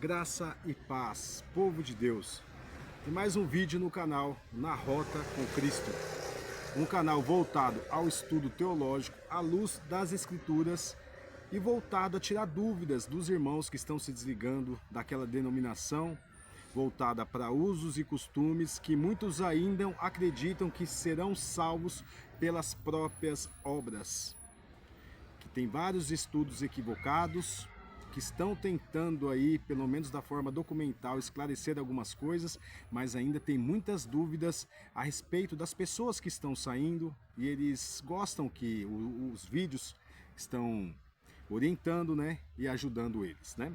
Graça e paz, povo de Deus. E mais um vídeo no canal Na Rota com Cristo. Um canal voltado ao estudo teológico à luz das Escrituras e voltado a tirar dúvidas dos irmãos que estão se desligando daquela denominação voltada para usos e costumes que muitos ainda acreditam que serão salvos pelas próprias obras. Que tem vários estudos equivocados, que estão tentando aí, pelo menos da forma documental, esclarecer algumas coisas, mas ainda tem muitas dúvidas a respeito das pessoas que estão saindo e eles gostam que os vídeos estão orientando, né, e ajudando eles, né?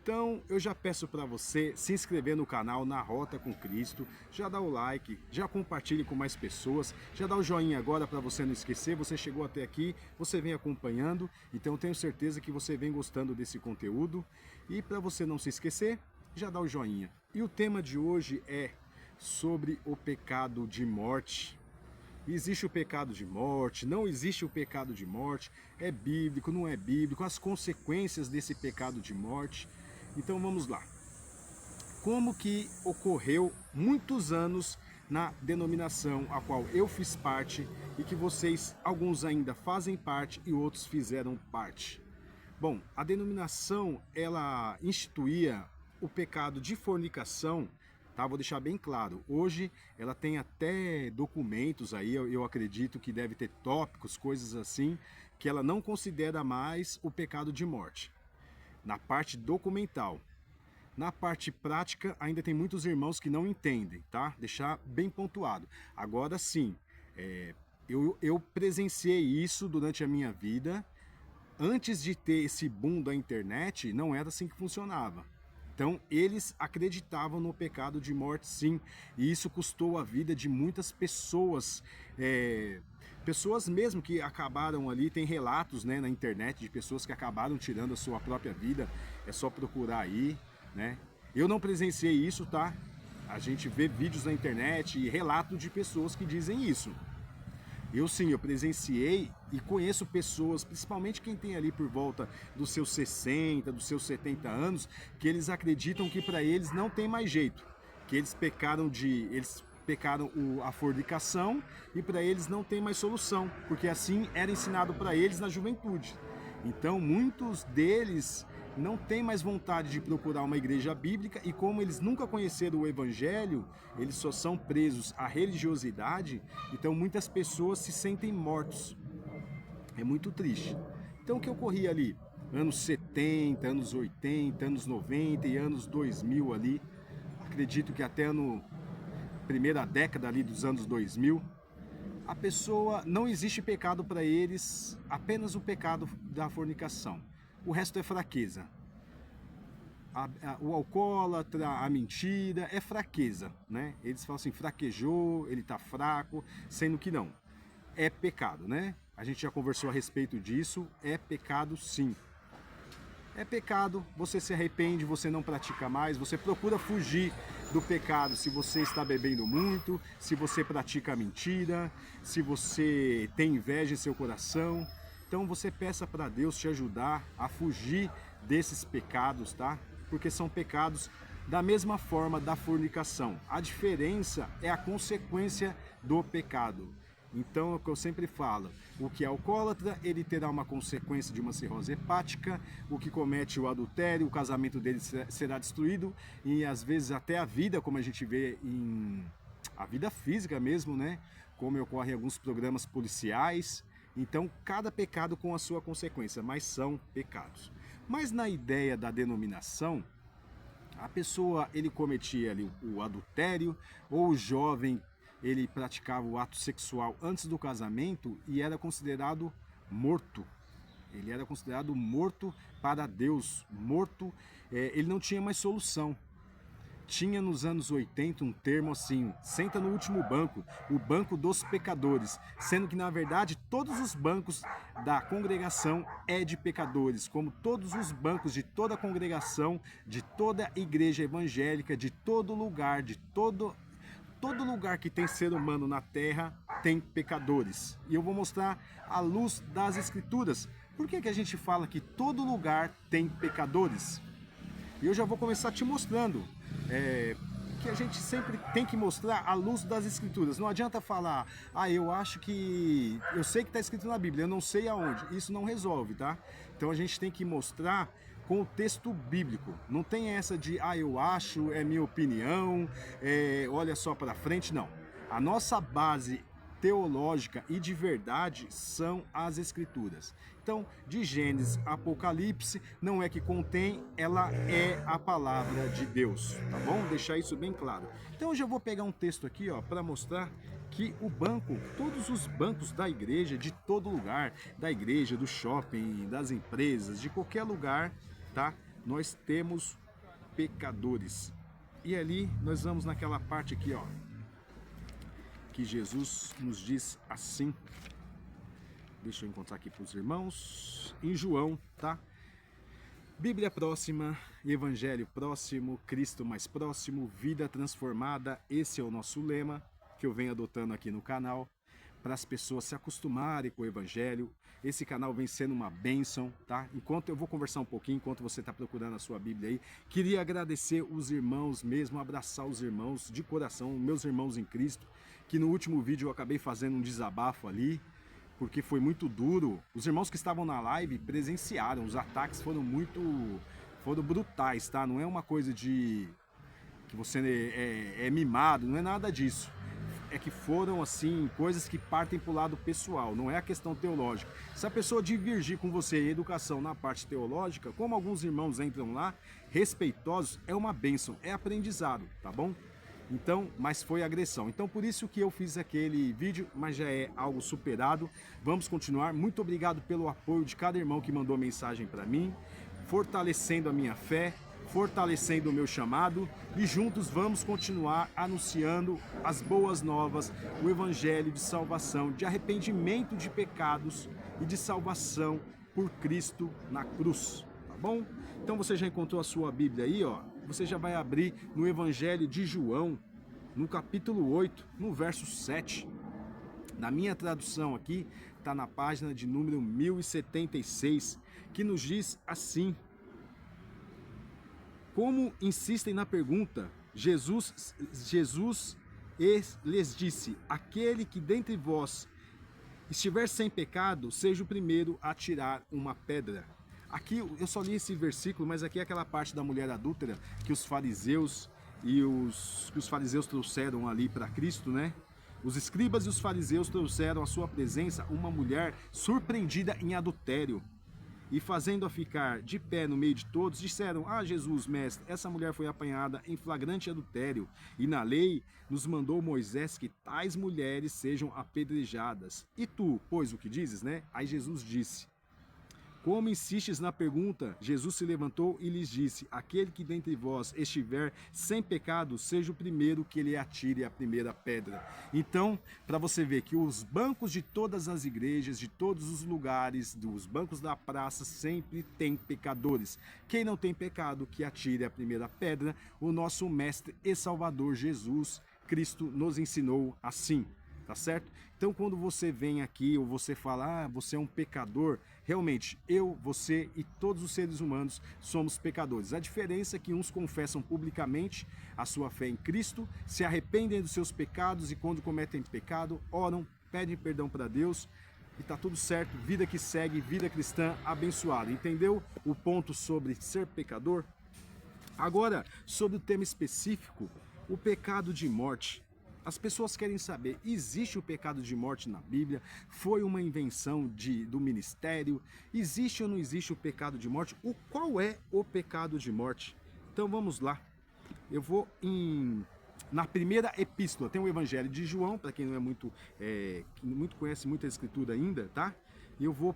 Então eu já peço para você se inscrever no canal Na Rota com Cristo, já dá o like, já compartilhe com mais pessoas, já dá o joinha agora para você não esquecer, você chegou até aqui, você vem acompanhando, então eu tenho certeza que você vem gostando desse conteúdo e para você não se esquecer, já dá o joinha. E o tema de hoje é sobre o pecado de morte. Existe o pecado de morte, não existe o pecado de morte, é bíblico, não é bíblico, as consequências desse pecado de morte. Então vamos lá. Como que ocorreu muitos anos na denominação a qual eu fiz parte e que vocês, alguns ainda fazem parte e outros fizeram parte? Bom, a denominação, ela instituía o pecado de fornicação, tá? Vou deixar bem claro, hoje ela tem até documentos aí, eu acredito que deve ter tópicos, coisas assim, que ela não considera mais o pecado de morte. Na parte documental. Na parte prática, ainda tem muitos irmãos que não entendem, tá? Deixar bem pontuado. Agora sim, eu presenciei isso durante a minha vida. Antes de ter esse boom da internet, não era assim que funcionava. Então, eles acreditavam no pecado de morte, sim, e isso custou a vida de muitas pessoas, pessoas mesmo que acabaram ali, tem relatos, né, na internet de pessoas que acabaram tirando a sua própria vida, é só procurar aí, né? Eu não presenciei isso, tá? A gente vê vídeos na internet e relatos de pessoas que dizem isso. Eu sim, eu presenciei e conheço pessoas, principalmente quem tem ali por volta dos seus 60, dos seus 70 anos, que eles acreditam que para eles não tem mais jeito, que eles pecaram a fornicação e para eles não tem mais solução, porque assim era ensinado para eles na juventude. Então muitos deles não têm mais vontade de procurar uma igreja bíblica e como eles nunca conheceram o evangelho, eles só são presos à religiosidade, então muitas pessoas se sentem mortos. É muito triste. Então o que ocorria ali? Anos 70, anos 80, anos 90 e anos 2000 ali, acredito que até no primeira década ali dos anos 2000, a pessoa, não existe pecado para eles, apenas o pecado da fornicação. O resto é fraqueza. O alcoólatra, a mentira, é fraqueza, né? Eles falam assim, fraquejou, ele tá fraco, sendo que não. É pecado, né? A gente já conversou a respeito disso, é pecado sim. É pecado, você se arrepende, você não pratica mais, você procura fugir do pecado se você está bebendo muito, se você pratica mentira, se você tem inveja em seu coração. Então você peça para Deus te ajudar a fugir desses pecados, tá? Porque são pecados da mesma forma da fornicação. A diferença é a consequência do pecado. Então é o que eu sempre falo, o que é alcoólatra, ele terá uma consequência de uma cirrose hepática, o que comete o adultério, o casamento dele será destruído e às vezes até a vida, como a gente vê a vida física mesmo, né? Como ocorre em alguns programas policiais. Então cada pecado com a sua consequência, mas são pecados. Mas na ideia da denominação, a pessoa ele cometia ali o adultério ou o jovem ele praticava o ato sexual antes do casamento e era considerado morto. Ele era considerado morto para Deus, morto, ele não tinha mais solução. Tinha nos anos 80 um termo assim, senta no último banco, o banco dos pecadores, sendo que na verdade todos os bancos da congregação é de pecadores, como todos os bancos de toda a congregação, de toda a igreja evangélica, de todo lugar, de todo lugar que tem ser humano na terra tem pecadores. E eu vou mostrar à luz das escrituras. Por que a gente fala que todo lugar tem pecadores? E eu já vou começar te mostrando que a gente sempre tem que mostrar a luz das escrituras. Não adianta falar, eu acho que... eu sei que está escrito na Bíblia, eu não sei aonde. Isso não resolve, tá? Então a gente tem que mostrar com o texto bíblico. Não tem essa de, eu acho, é minha opinião, olha só para frente, não. A nossa base teológica e de verdade são as escrituras. Então, de Gênesis a Apocalipse, não é que contém, ela é a palavra de Deus, tá bom? Deixar isso bem claro. Então, eu já vou pegar um texto aqui, ó, para mostrar que o banco, todos os bancos da igreja, de todo lugar, da igreja, do shopping, das empresas, de qualquer lugar, tá? Nós temos pecadores. E ali nós vamos naquela parte aqui, ó, que Jesus nos diz assim. Deixa eu encontrar aqui para os irmãos. Em João, tá? Bíblia próxima, Evangelho próximo, Cristo mais próximo, vida transformada. Esse é o nosso lema que eu venho adotando aqui no canal, para as pessoas se acostumarem com o Evangelho. Esse canal vem sendo uma bênção, tá? Enquanto eu vou conversar um pouquinho, enquanto você está procurando a sua Bíblia aí, queria agradecer os irmãos mesmo, abraçar os irmãos de coração, meus irmãos em Cristo, que no último vídeo eu acabei fazendo um desabafo ali, porque foi muito duro. Os irmãos que estavam na live presenciaram, os ataques foram brutais, tá? Não é uma coisa de que você é mimado, não é nada disso. É que foram, assim, coisas que partem para o lado pessoal, não é a questão teológica. Se a pessoa divergir com você em educação na parte teológica, como alguns irmãos entram lá, respeitosos, é uma bênção, é aprendizado, tá bom? Então, mas foi agressão. Então, por isso que eu fiz aquele vídeo, mas já é algo superado. Vamos continuar. Muito obrigado pelo apoio de cada irmão que mandou mensagem para mim, fortalecendo a minha fé, fortalecendo o meu chamado, e juntos vamos continuar anunciando as boas novas, o evangelho de salvação, de arrependimento de pecados e de salvação por Cristo na cruz, tá bom? Então você já encontrou a sua Bíblia aí, ó? Você já vai abrir no Evangelho de João, no capítulo 8, no verso 7. Na minha tradução aqui, está na página de número 1076, que nos diz assim: como insistem na pergunta, Jesus lhes disse: aquele que dentre vós estiver sem pecado, seja o primeiro a tirar uma pedra. Aqui eu só li esse versículo, mas aqui é aquela parte da mulher adúltera que os fariseus trouxeram ali para Cristo, né? Os escribas e os fariseus trouxeram à sua presença uma mulher surpreendida em adultério. E fazendo-a ficar de pé no meio de todos, disseram: Jesus, mestre, essa mulher foi apanhada em flagrante adultério, e na lei nos mandou Moisés que tais mulheres sejam apedrejadas. E tu, pois, o que dizes, né? Aí Jesus disse: como insistes na pergunta? Jesus se levantou e lhes disse: aquele que dentre vós estiver sem pecado, seja o primeiro que lhe atire a primeira pedra. Então, para você ver que os bancos de todas as igrejas, de todos os lugares, dos bancos da praça, sempre tem pecadores. Quem não tem pecado, que atire a primeira pedra. O nosso mestre e salvador Jesus Cristo nos ensinou assim. Tá certo? Então, quando você vem aqui ou você fala, você é um pecador, realmente, eu, você e todos os seres humanos somos pecadores. A diferença é que uns confessam publicamente a sua fé em Cristo, se arrependem dos seus pecados e quando cometem pecado, oram, pedem perdão para Deus e tá tudo certo, vida que segue, vida cristã abençoada. Entendeu o ponto sobre ser pecador? Agora, sobre o tema específico, o pecado de morte. As pessoas querem saber, existe o pecado de morte na Bíblia? Foi uma invenção do ministério? Existe ou não existe o pecado de morte? Qual é o pecado de morte? Então vamos lá. Eu vou na primeira epístola, tem o Evangelho de João, para quem não é muito conhece muita escritura ainda, tá? E eu vou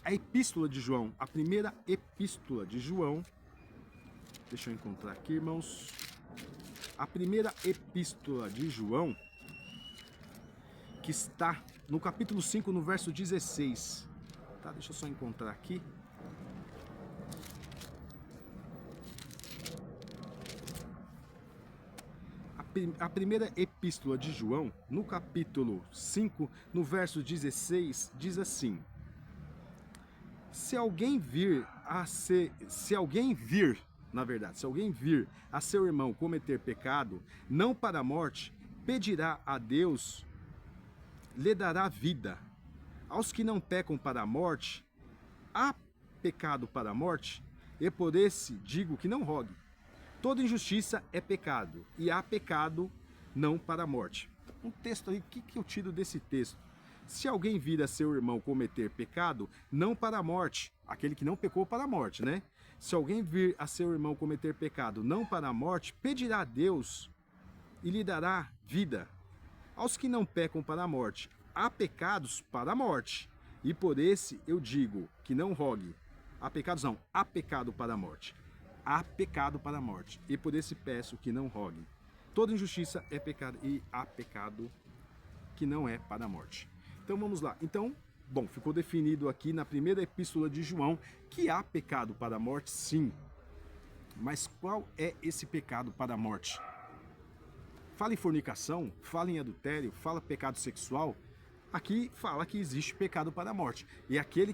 a epístola de João, a primeira epístola de João. Deixa eu encontrar aqui, irmãos. A primeira epístola de João, que está no capítulo 5, no verso 16. Tá, deixa eu só encontrar aqui. A primeira epístola de João, no capítulo 5, no verso 16, diz assim: se alguém vir na verdade, se alguém vir a seu irmão cometer pecado, não para a morte, pedirá a Deus, lhe dará vida. Aos que não pecam para a morte, há pecado para a morte, e por esse digo que não rogue. Toda injustiça é pecado, e há pecado não para a morte. Um texto aí, o que eu tiro desse texto? Se alguém vir a seu irmão cometer pecado, não para a morte, aquele que não pecou para a morte, né? Se alguém vir a seu irmão cometer pecado, não para a morte, pedirá a Deus e lhe dará vida. Aos que não pecam para a morte, há pecados para a morte, e por esse eu digo que não rogue. Há pecados não, há pecado para a morte. Há pecado para a morte, e por esse peço que não rogue. Toda injustiça é pecado, e há pecado que não é para a morte. Então vamos lá. Então, bom, ficou definido aqui na primeira epístola de João que há pecado para a morte, sim. Mas qual é esse pecado para a morte? Fala em fornicação, fala em adultério, fala pecado sexual. Aqui fala que existe pecado para a morte. E aquele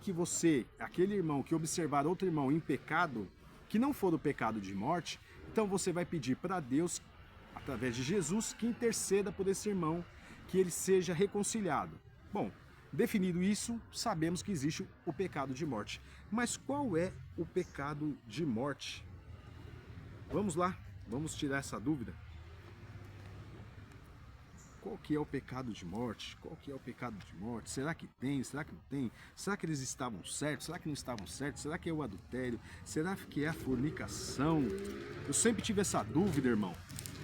irmão que observar outro irmão em pecado, que não for o pecado de morte, então você vai pedir para Deus, através de Jesus, que interceda por esse irmão, que ele seja reconciliado. Bom, definido isso, sabemos que existe o pecado de morte. Mas qual é o pecado de morte? Vamos lá, vamos tirar essa dúvida. Qual que é o pecado de morte? Qual que é o pecado de morte? Será que tem? Será que não tem? Será que eles estavam certos? Será que não estavam certos? Será que é o adultério? Será que é a fornicação? Eu sempre tive essa dúvida, irmão.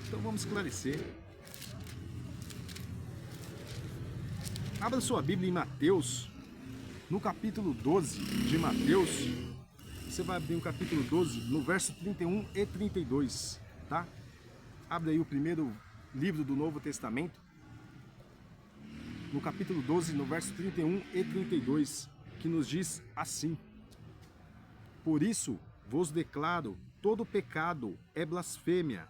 Então vamos esclarecer. Abra sua Bíblia em Mateus, no capítulo 12 de Mateus. Você vai abrir o capítulo 12, no verso 31 e 32, tá? Abre aí o primeiro livro do Novo Testamento, no capítulo 12, no verso 31 e 32, que nos diz assim: Por isso vos declaro, todo pecado é blasfêmia.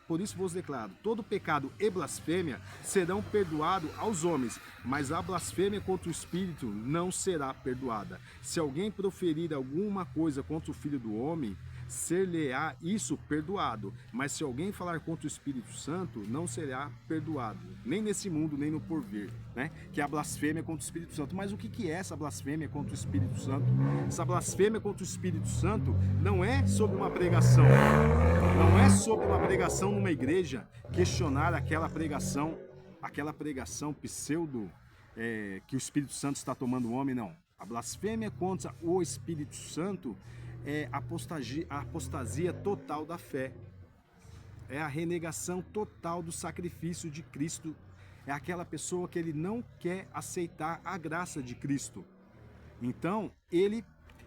Por isso vos declaro, todo pecado e blasfêmia serão perdoados aos homens, mas a blasfêmia contra o Espírito não será perdoada. Se alguém proferir alguma coisa contra o Filho do Homem, ser-lhe-á isso perdoado, mas se alguém falar contra o Espírito Santo, não será perdoado, nem nesse mundo, nem no porvir, né? Que é a blasfêmia contra o Espírito Santo. Mas o que é essa blasfêmia contra o Espírito Santo? Essa blasfêmia contra o Espírito Santo não é sobre uma pregação, não é sobre uma pregação numa igreja, questionar aquela pregação pseudo, que o Espírito Santo está tomando o homem, não. A blasfêmia contra o Espírito Santo é a apostasia total da fé. É a renegação total do sacrifício de Cristo. É aquela pessoa que ele não quer aceitar a graça de Cristo. Então, ele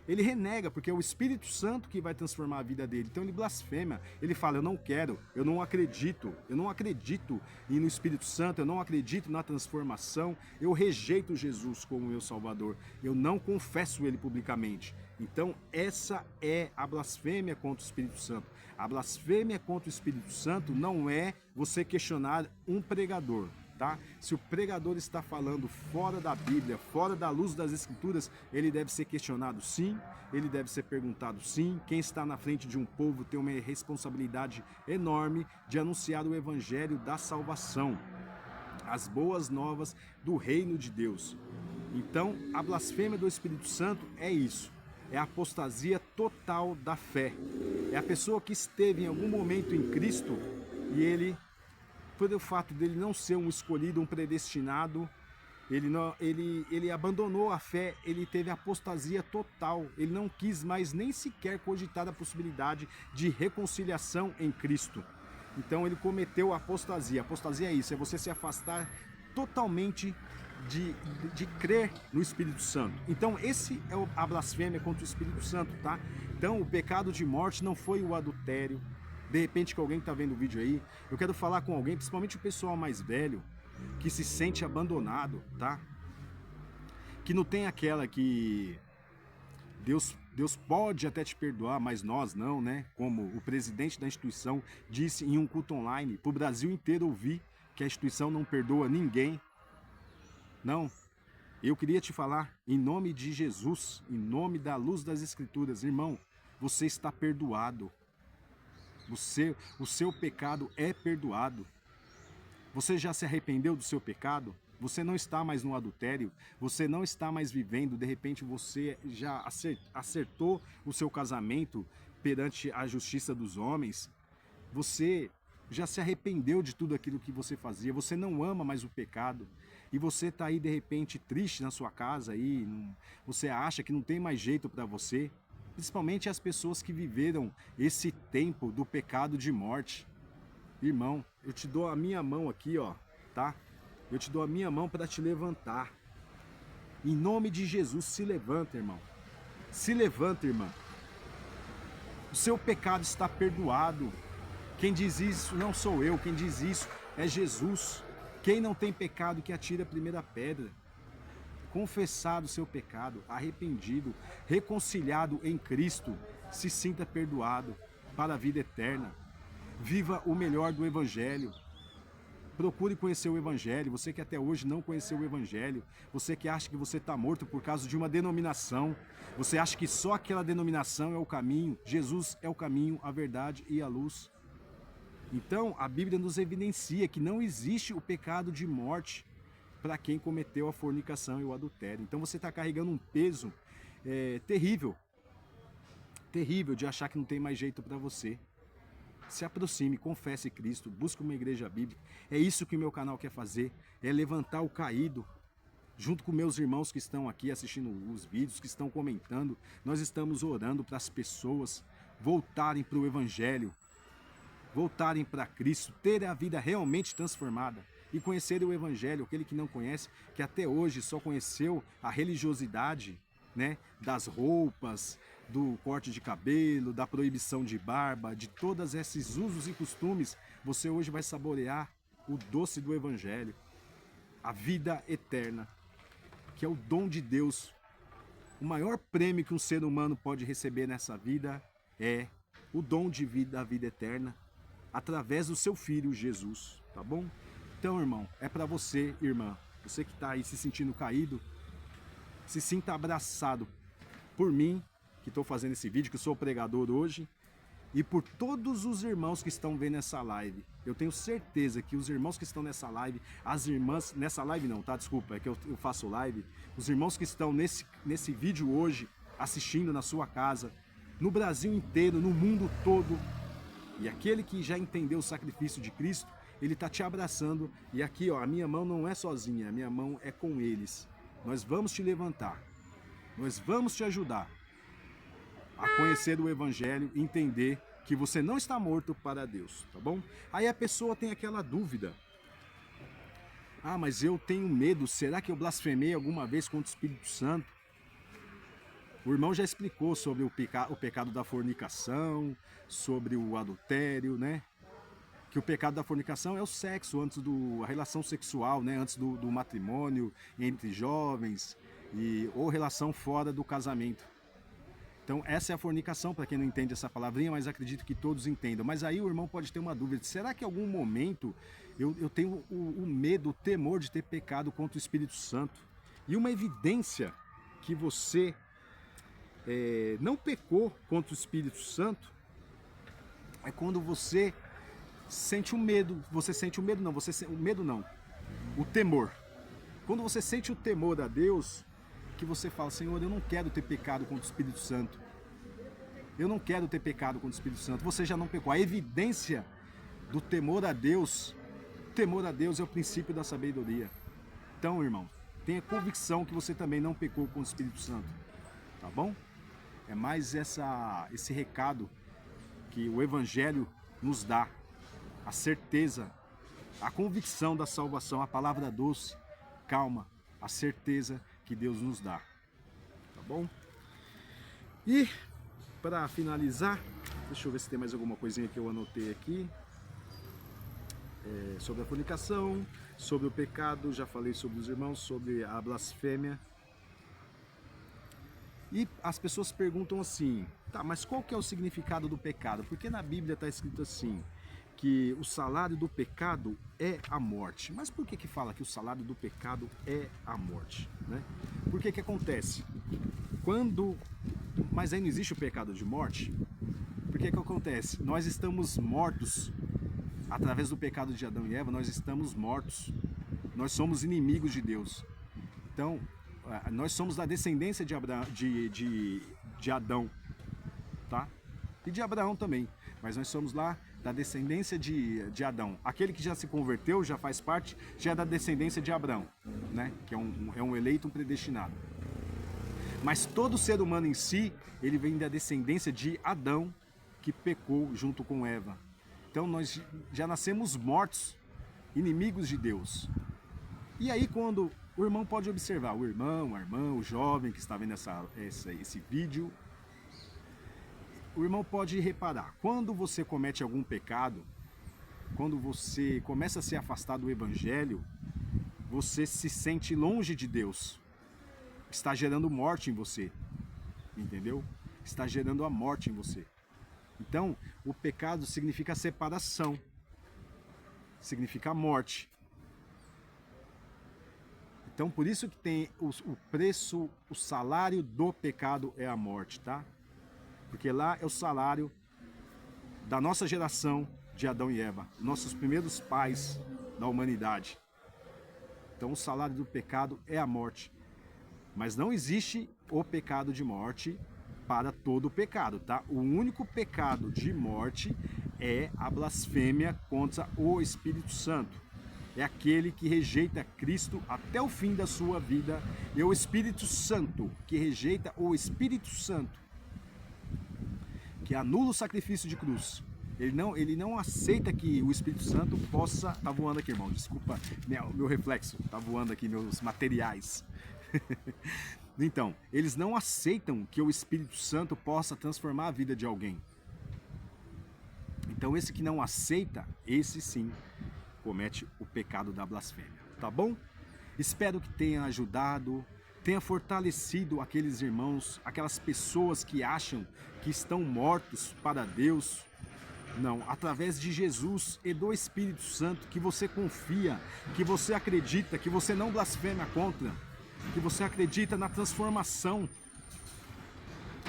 renega, porque é o Espírito Santo que vai transformar a vida dele. Então ele blasfema, ele fala: eu não quero, eu não acredito no Espírito Santo, eu não acredito na transformação, eu rejeito Jesus como meu Salvador, eu não confesso ele publicamente. Então essa é a blasfêmia contra o Espírito Santo. A blasfêmia contra o Espírito Santo não é você questionar um pregador. Tá? Se o pregador está falando fora da Bíblia, fora da luz das Escrituras, ele deve ser questionado, sim, ele deve ser perguntado, sim. Quem está na frente de um povo tem uma responsabilidade enorme de anunciar o Evangelho da salvação, as boas novas do reino de Deus. Então, a blasfêmia do Espírito Santo é isso, é a apostasia total da fé. É a pessoa que esteve em algum momento em Cristo e ele, pelo fato dele não ser um escolhido, um predestinado, ele abandonou a fé, ele teve apostasia total, ele não quis mais nem sequer cogitar a possibilidade de reconciliação em Cristo. Então ele cometeu a apostasia. Apostasia é isso, é você se afastar totalmente de crer no Espírito Santo. Então esse é a blasfêmia contra o Espírito Santo, tá? Então o pecado de morte não foi o adultério. De repente que alguém está vendo o vídeo aí, eu quero falar com alguém, principalmente o pessoal mais velho, que se sente abandonado, tá? Que não tem aquela que Deus pode até te perdoar, mas nós não, né? Como o presidente da instituição disse em um culto online, para o Brasil inteiro ouvir que a instituição não perdoa ninguém. Não, eu queria te falar, em nome de Jesus, em nome da luz das Escrituras, irmão, você está perdoado. O seu pecado é perdoado. Você já se arrependeu do seu pecado? Você não está mais no adultério? Você não está mais vivendo? De repente você já acertou o seu casamento perante a justiça dos homens? Você já se arrependeu de tudo aquilo que você fazia? Você não ama mais o pecado? E você está aí de repente triste na sua casa aí? Você acha que não tem mais jeito para você? Principalmente as pessoas que viveram esse tempo do pecado de morte. Irmão, eu te dou a minha mão aqui, ó, tá? Eu te dou a minha mão para te levantar. Em nome de Jesus, se levanta, irmão. Se levanta, irmã. O seu pecado está perdoado. Quem diz isso não sou eu, quem diz isso é Jesus. Quem não tem pecado que atire a primeira pedra. Confessado o seu pecado, arrependido, reconciliado em Cristo, se sinta perdoado para a vida eterna. Viva o melhor do Evangelho. Procure conhecer o Evangelho. Você que até hoje não conheceu o Evangelho, você que acha que você está morto por causa de uma denominação, você acha que só aquela denominação é o caminho. Jesus é o caminho, a verdade e a luz. Então, a Bíblia nos evidencia que não existe o pecado de morte para quem cometeu a fornicação e o adultério. Então você está carregando um peso terrível, terrível de achar que não tem mais jeito para você. Se aproxime, confesse Cristo, busque uma igreja bíblica. É isso que o meu canal quer fazer, é levantar o caído. Junto com meus irmãos que estão aqui assistindo os vídeos, que estão comentando, nós estamos orando para as pessoas voltarem para o Evangelho, voltarem para Cristo, terem a vida realmente transformada e conhecerem o Evangelho. Aquele que não conhece, que até hoje só conheceu a religiosidade, né, das roupas, do corte de cabelo, da proibição de barba, de todos esses usos e costumes, você hoje vai saborear o doce do Evangelho, a vida eterna, que é o dom de Deus. O maior prêmio que um ser humano pode receber nessa vida é o dom de vida, da vida eterna, através do seu Filho Jesus, tá bom? Então, irmão, é para você, irmã, você que está aí se sentindo caído, se sinta abraçado por mim, que estou fazendo esse vídeo, que sou pregador hoje, e por todos os irmãos que estão vendo essa live. Eu tenho certeza que os irmãos que estão nessa live, as irmãs, nessa live não, tá? Desculpa, é que eu faço live. Os irmãos que estão nesse vídeo hoje, assistindo na sua casa, no Brasil inteiro, no mundo todo, e aquele que já entendeu o sacrifício de Cristo, ele está te abraçando. E aqui, ó, a minha mão não é sozinha, a minha mão é com eles. Nós vamos te levantar, nós vamos te ajudar a conhecer o Evangelho e entender que você não está morto para Deus, tá bom? Aí a pessoa tem aquela dúvida. Ah, mas eu tenho medo, será que eu blasfemei alguma vez contra o Espírito Santo? O irmão já explicou sobre o pecado da fornicação, sobre o adultério, né? Que o pecado da fornicação é o sexo, antes a relação sexual, né? Antes do matrimônio, entre jovens, ou relação fora do casamento. Então essa é a fornicação, para quem não entende essa palavrinha, mas acredito que todos entendam. Mas aí o irmão pode ter uma dúvida, será que em algum momento eu tenho o medo, o temor de ter pecado contra o Espírito Santo? E uma evidência que você não pecou contra o Espírito Santo é quando você sente o medo. Você sente o medo não, o medo não, o temor. Quando você sente o temor a Deus, que você fala, Senhor, eu não quero ter pecado contra o Espírito Santo. Eu não quero ter pecado contra o Espírito Santo. Você já não pecou. A evidência do temor a Deus, é o princípio da sabedoria. Então, irmão, tenha convicção que você também não pecou contra o Espírito Santo. Tá bom? É mais esse recado que o Evangelho nos dá. A certeza, a convicção da salvação, a palavra doce, calma, a certeza que Deus nos dá, tá bom? E para finalizar, deixa eu ver se tem mais alguma coisinha que eu anotei aqui, sobre a fornicação, sobre o pecado, já falei sobre os irmãos, sobre a blasfêmia. E as pessoas perguntam assim, tá, mas qual que é o significado do pecado? Porque na Bíblia está escrito assim, que o salário do pecado é a morte. Mas por que fala que o salário do pecado é a morte, né? Por que acontece? Mas aí não existe o pecado de morte? que acontece? Nós estamos mortos, através do pecado de Adão e Eva, nós estamos mortos. Nós somos inimigos de Deus. Então, nós somos da descendência de Adão, tá? E de Abraão também, mas nós somos lá da descendência de Adão. Aquele que já se converteu, já faz parte, já é da descendência de Abraão, né? Que é um eleito, um predestinado. Mas todo ser humano em si, ele vem da descendência de Adão, que pecou junto com Eva. Então nós já nascemos mortos, inimigos de Deus. E aí quando o irmão pode observar, o irmão, a irmã, o jovem que está vendo esse vídeo, o irmão pode reparar, quando você comete algum pecado, quando você começa a se afastar do evangelho, você se sente longe de Deus. Está gerando morte em você, entendeu? Está gerando a morte em você. Então, o pecado significa separação, significa morte. Então, por isso que tem o preço, o salário do pecado é a morte, tá? Porque lá é o salário da nossa geração de Adão e Eva, nossos primeiros pais da humanidade. Então, o salário do pecado é a morte. Mas não existe o pecado de morte para todo o pecado, tá? O único pecado de morte é a blasfêmia contra o Espírito Santo. É aquele que rejeita Cristo até o fim da sua vida. É o Espírito Santo que rejeita o Espírito Santo, que anula o sacrifício de cruz. Ele não aceita que o Espírito Santo possa... Tá voando aqui, irmão, desculpa meu reflexo. Tá voando aqui meus materiais. Então, eles não aceitam que o Espírito Santo possa transformar a vida de alguém. Então, esse que não aceita, esse sim comete o pecado da blasfêmia, tá bom? Espero que tenha ajudado, tenha fortalecido aqueles irmãos, aquelas pessoas que acham que estão mortos para Deus. Não, através de Jesus e do Espírito Santo, que você confia, que você acredita, que você não blasfema contra, que você acredita na transformação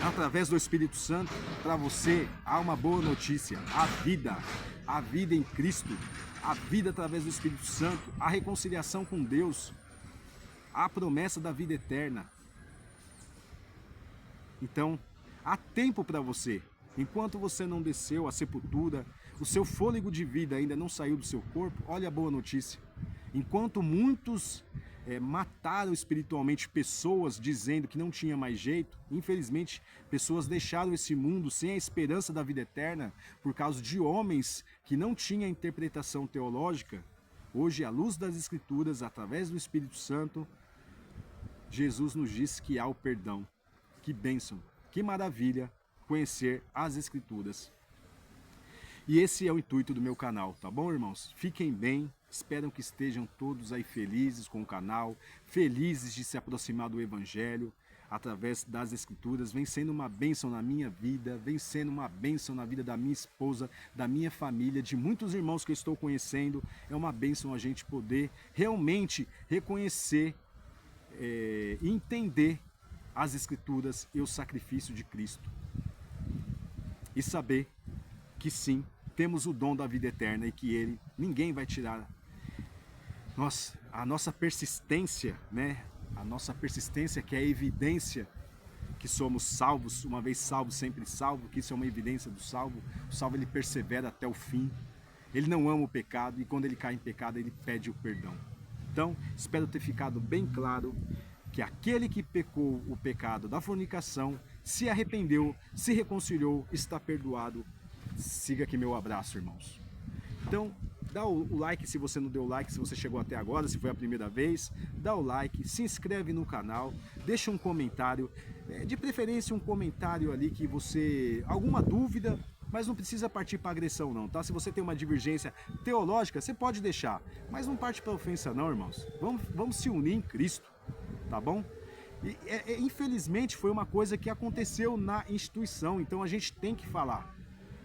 através do Espírito Santo, para você há uma boa notícia: a vida em Cristo, a vida através do Espírito Santo, a reconciliação com Deus, a promessa da vida eterna. Então, há tempo para você. Enquanto você não desceu à sepultura, o seu fôlego de vida ainda não saiu do seu corpo, olha a boa notícia. Enquanto muitos mataram espiritualmente pessoas dizendo que não tinha mais jeito, infelizmente pessoas deixaram esse mundo sem a esperança da vida eterna por causa de homens que não tinham interpretação teológica. Hoje, à luz das Escrituras, através do Espírito Santo, Jesus nos diz que há o perdão. Que bênção, que maravilha conhecer as Escrituras. E esse é o intuito do meu canal, tá bom, irmãos? Fiquem bem, espero que estejam todos aí felizes com o canal, felizes de se aproximar do Evangelho através das Escrituras. Vem sendo uma bênção na minha vida, vem sendo uma bênção na vida da minha esposa, da minha família, de muitos irmãos que eu estou conhecendo. É uma bênção a gente poder realmente reconhecer e entender as Escrituras e o sacrifício de Cristo. E saber que sim, temos o dom da vida eterna e que ninguém vai tirar. A nossa persistência, né? A nossa persistência, que é a evidência que somos salvos, uma vez salvo, sempre salvo, que isso é uma evidência do salvo. O salvo, ele persevera até o fim. Ele não ama o pecado e quando ele cai em pecado, ele pede o perdão. Então, espero ter ficado bem claro que aquele que pecou o pecado da fornicação, se arrependeu, se reconciliou, está perdoado. Siga aqui meu abraço, irmãos. Então, dá o like se você não deu like, se você chegou até agora, se foi a primeira vez. Dá o like, se inscreve no canal, deixa um comentário, de preferência um comentário ali que você... alguma dúvida, mas não precisa partir para agressão não, tá? Se você tem uma divergência teológica, você pode deixar, mas não parte para ofensa não, irmãos. Vamos se unir em Cristo, tá bom? E infelizmente foi uma coisa que aconteceu na instituição, então a gente tem que falar.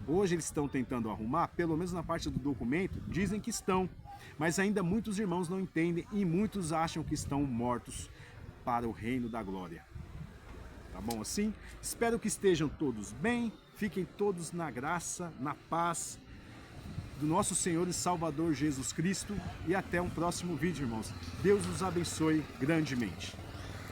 Hoje eles estão tentando arrumar, pelo menos na parte do documento, dizem que estão. Mas ainda muitos irmãos não entendem e muitos acham que estão mortos para o reino da glória. Tá bom assim? Espero que estejam todos bem, Fiquem todos na graça, na paz do nosso Senhor e Salvador Jesus Cristo e até um próximo vídeo, irmãos. Deus os abençoe grandemente.